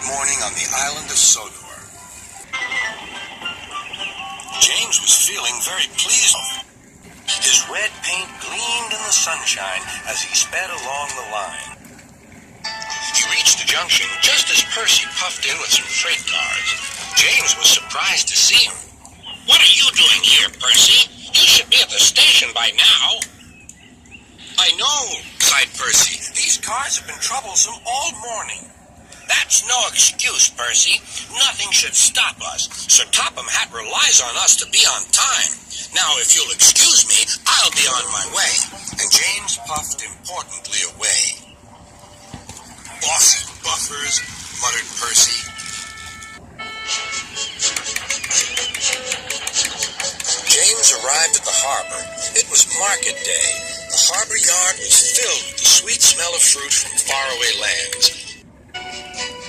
moonlit morning on the island of Sodor. James was feeling very pleased. His red paint gleamed in the sunshine as he sped along the line. He reached the junction just as Percy puffed in with some freight cars. James was surprised to see him. "What are you doing here, Percy? You should be at the station by now." "I know," sighed Percy. "These cars have been troublesome all morning." "That's no excuse, Percy. Nothing should stop us. Sir Topham Hatt relies on us to be on time. Now, if you'll excuse me, I'll be on my way." And James puffed importantly away. "Bossy buffers," muttered Percy. James arrived at the harbor. It was market day. The harbor yard was filled with the sweet smell of fruit from faraway lands.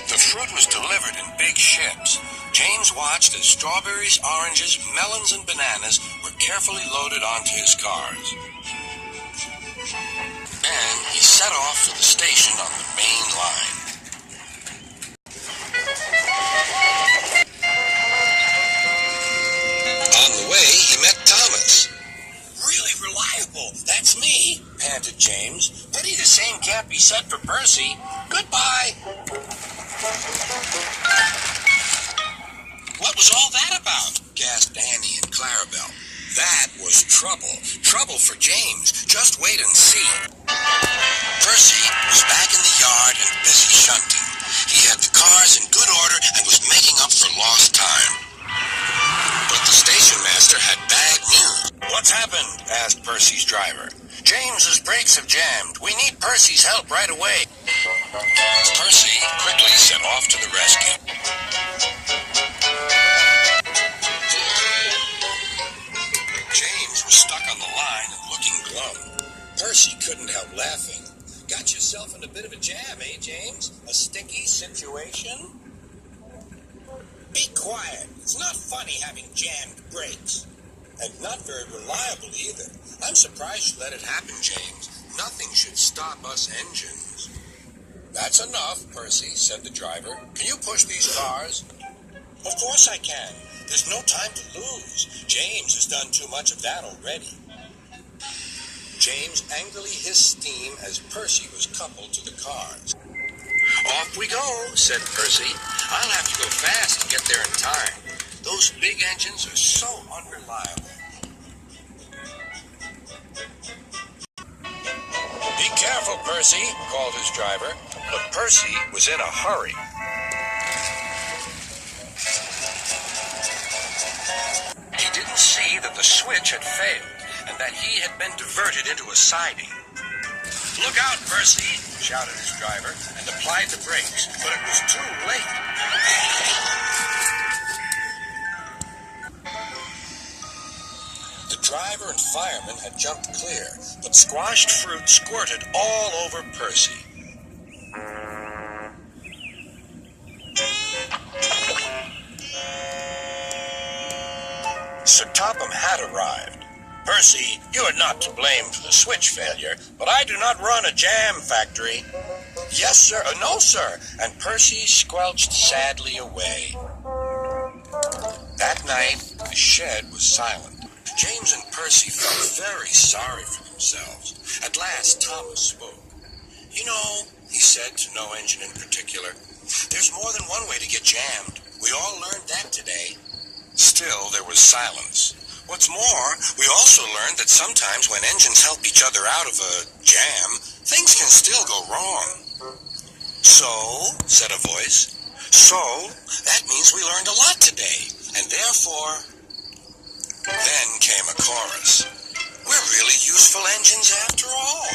The fruit was delivered in big ships. James watched as strawberries, oranges, melons, and bananas were carefully loaded onto his cars. And he set off for the station on the main line. On the way, he met Thomas. "Really reliable. That's me," panted James. "Pity the same can't be said for Percy. Goodbye." "What was all that about?" gasped Annie and Clarabelle. That was trouble. Trouble for James. Just wait and see. Percy was back in the yard and busy shunting. He had the cars in good order and was making up for lost time. But the station master had bad news. "What's happened?" asked Percy's driver. "James's brakes have jammed. We need Percy's help right away." Percy quickly set off to the rescue. James was stuck on the line and looking glum. Percy couldn't help laughing. "Got yourself in a bit of a jam, eh, James? A sticky situation?" "Be quiet. It's not funny having jammed brakes." "And not very reliable either. I'm surprised you let it happen, James. Nothing should stop us engines." "That's enough, Percy," said the driver. "Can you push these cars?" "Of course I can. There's no time to lose. James has done too much of that already." James angrily hissed steam as Percy was coupled to the cars. "Off we go," said Percy. "I'll have to go fast to get there in time. Those big engines are so unreliable." "Be careful, Percy," called his driver. But Percy was in a hurry. He didn't see that the switch had failed and that he had been diverted into a siding. "Look out, Percy," shouted his driver, and applied the brakes, but it was too late. The driver and fireman had jumped clear, but squashed fruit squirted all over Percy. Sir Topham had arrived. "Percy, you are not to blame for the switch failure, but I do not run a jam factory." "Yes, sir. No, sir." And Percy squelched sadly away. That night, the shed was silent. James and Percy felt very sorry for themselves. At last, Thomas spoke. "You know," he said to no engine in particular, "there's more than one way to get jammed. We all learned that today." Still, there was silence. What's more, we also learned that sometimes when engines help each other out of a jam, things can still go wrong. "So," said a voice, "so that means we learned a lot today, and therefore..." Then came a chorus. "We're really useful engines after all."